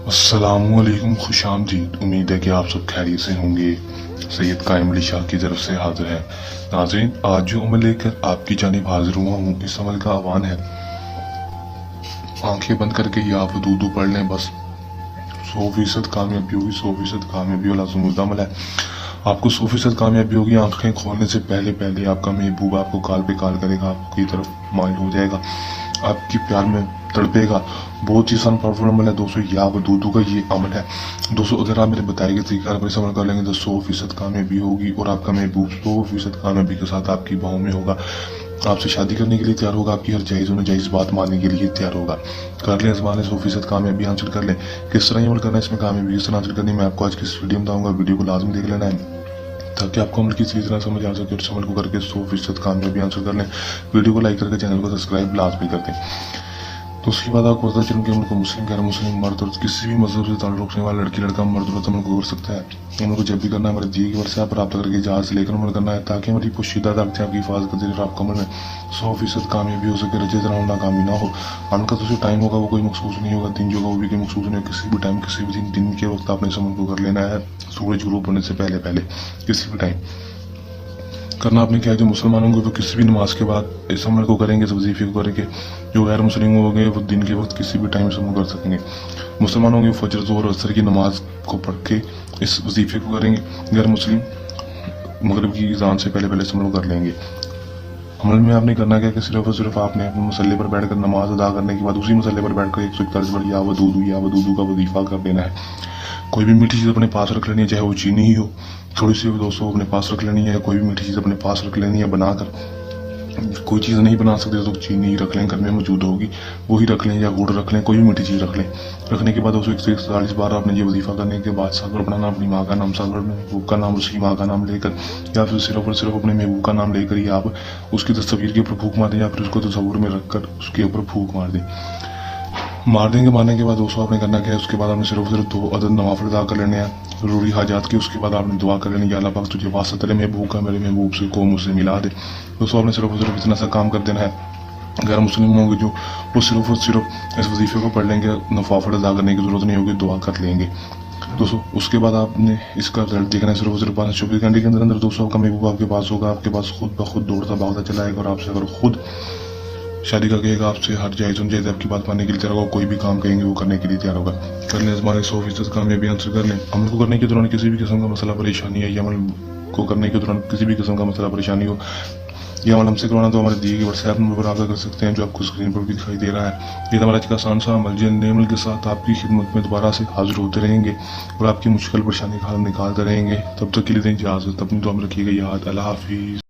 السلام علیکم، خوش آمدید۔ امید ہے کہ آپ سب خیریت سے ہوں گے۔ سید قائم علی شاہ کی طرف سے حاضر ہے۔ ناظرین، آج جو عمل لے کر آپ کی جانب حاضر ہوا ہوں، اس عمل کا آہوان ہے آنکھیں بند کر کے یا آپ دودو پڑھ لیں، بس 100% کامیابی ہوگی۔ 100% کامیابی والا زمردہ عمل ہے۔ آپ کو 100% کامیابی ہوگی۔ آنکھیں کھولنے سے پہلے آپ کا محبوب آپ کو کال پہ کال کرے گا، آپ کی طرف مائل ہو جائے گا، آپ کی پیار میں تڑپے گا۔ بہت ہی آسان پاورفل عمل ہے دوستو، یا ودودو کا یہ عمل ہے دوستو۔ اگر آپ میرے بتائے گئے طریقہ پر اس عمل کر لیں گے تو 100% کامیابی ہوگی، اور آپ کا محبوب 100% کامیابی کے ساتھ آپ کی باہوں میں ہوگا، آپ سے شادی کرنے کے لیے تیار ہوگا، آپ کی ہر جائز و ناجائز بات ماننے کے لیے تیار ہوگا۔ کر لیں ازما لیں، 100% کامیابی حاصل کر لیں۔ کس طرح یہ عمل کرنا ہے، اس میں کامیابی کس طرح حاصل کرنی ہے، میں آپ کو آج کی اس ویڈیو میں بتاؤں گا۔ ویڈیو کو لازم دیکھ لینا ہے تاکہ آپ کو عمل کی صحیح طرح سمجھ آ سکے، اور اس عمل کو کر کے 100% کامیابی حاصل کر لیں۔ ویڈیو کو لائک کر کے چینل کو سبسکرائب لازمی کر دیں۔ دوسری بات، آپ کو پتہ چلوں کہ عمل کو مسلم غیر مسلم، مرد اور کسی بھی مذہب سے تعلق رکھنے والا لڑکی لڑکا مرد عورت عمل کو کر سکتا ہے۔ عمل کو جب بھی کرنا ہے ہمارے دیے کی واٹس ایپ پر رابطہ کر کے جہاز سے لے کر عمل کرنا ہے، تاکہ ہماری پوشیدہ طاقتیں آپ کی حفاظت کرتی رہیں، آپ کا عمل میں 100% کامیابی ہو سکے، رجے طرح ناکامی نہ ہو۔ عمل کا جو ٹائم ہوگا وہ کوئی مخصوص نہیں ہوگا، دن جو ہوگا وہ بھی کوئی مخصوص نہیں ہوگا۔ کسی بھی ٹائم، کسی بھی دن کے وقت آپ نے اس عمل کو کر لینا ہے، سورج غروب ہونے سے پہلے کسی بھی ٹائم کرنا آپ نے کیا ہے۔ جو مسلمان ہوں گے وہ کسی بھی نماز کے بعد اس عمل کو کریں گے، اس وظیفے کو کریں گے۔ جو غیر مسلم ہوں گے وہ دن کے وقت کسی بھی ٹائم اس عمل کو کر سکیں گے۔ مسلمان ہوں گے فجر ظہر عصر کی نماز کو پڑھ کے اس وظیفے کو کریں گے، غیر مسلم مغرب کی اذان سے پہلے اس عمل کو کر لیں گے۔ عمل میں آپ نے کرنا کیا کہ صرف اور صرف آپ نے اپنے مسلح پر بیٹھ کر نماز ادا کرنے کے بعد اسی مسلح پر بیٹھ کر 141 بار یا ودودو کا وظیفہ کر دینا ہے۔ کوئی بھی میٹھی چیز اپنے پاس رکھ لینی ہے، چاہے وہ چینی ہی ہو، تھوڑی سی دوستوں اپنے پاس رکھ لینی ہے۔ کوئی بھی میٹھی چیز اپنے پاس رکھ لینی ہے بنا کر۔ کوئی چیز نہیں بنا سکتے تو چینی ہی رکھ لیں، گھر میں موجود ہوگی وہی رکھ لیں، یا گڑ رکھ لیں، کوئی بھی میٹھی چیز رکھ لیں۔ رکھنے کے بعد 141 بار آپ نے یہ وظیفہ کرنے کے بعد ساگر بنانا، اپنی ماں کا نام، ساگر میں محبوب کا نام، اس کی ماں کا نام لے کر، یا پھر صرف اور صرف اپنے محبوب کا نام لے کر ہی آپ اس کی تصویر کے اوپر پھونک مار دیں، یا پھر اس کو تصور میں رکھ کر اس کے اوپر پھونک مار دیں گے۔ مارنے کے بعد دوستوں آپ نے کرنا کیا ہے، اس کے بعد آپ نے صرف 2 عدد نوافل ادا کر لینے ہیں ضروری حاجات کی۔ اس کے بعد آپ نے دعا کر لینی، یا اللہ پاک تجھے واسطہ تیرے محبوب کا میرے محبوب سے کو مجھ سے ملا دے۔ دوستوں آپ نے صرف اتنا سا کام کر دینا ہے۔ غیر مسلم ہوں گے جو وہ صرف اس وظیفے کو پڑھ لیں گے، نوافل ادا کرنے کی ضرورت نہیں ہوگی، دعا کر لیں گے دوستوں۔ اس کے بعد آپ نے اس کا رزلٹ دیکھنا ہے صرف 24 گھنٹے کے اندر دوستوں۔ آپ کا محبوب آپ کے پاس ہوگا، آپ کے پاس خود بخود دوڑتا بھاگتا چلا آئے گا، اور آپ سے اگر خود شادی کا کہے گا، آپ سے ہر جائز آپ کی بات ماننے کے لیے تیار ہوگا، کوئی بھی کام کہیں گے وہ کرنے کے لیے تیار ہوگا۔ کر لیں ازما لیں، 100% کامیابی حاصل کر لیں۔ عمل کو کرنے کے دوران کسی بھی قسم کا مسئلہ پریشانی ہے، یہ عمل کو کرنے کے دوران کسی بھی قسم کا مسئلہ پریشانی ہو، یہ عمل ہم سے کروانا تو ہمارے دیے گئے واٹس ایپ نمبر پر رابطہ کر سکتے ہیں، جو آپ کو اسکرین پر بھی دکھائی دے رہا ہے۔ یہ ہمارا آج کا آسان سا عمل، جن نئے عمل کے ساتھ آپ کی خدمت میں دوبارہ سے حاضر ہوتے رہیں گے، اور آپ کی مشکل پریشانی کا حل نکالتے رہیں گے۔ تب تک کے لیے دیں اجازت، اپنی دعا میں رکھیے گا یاد۔ اللہ حافظ۔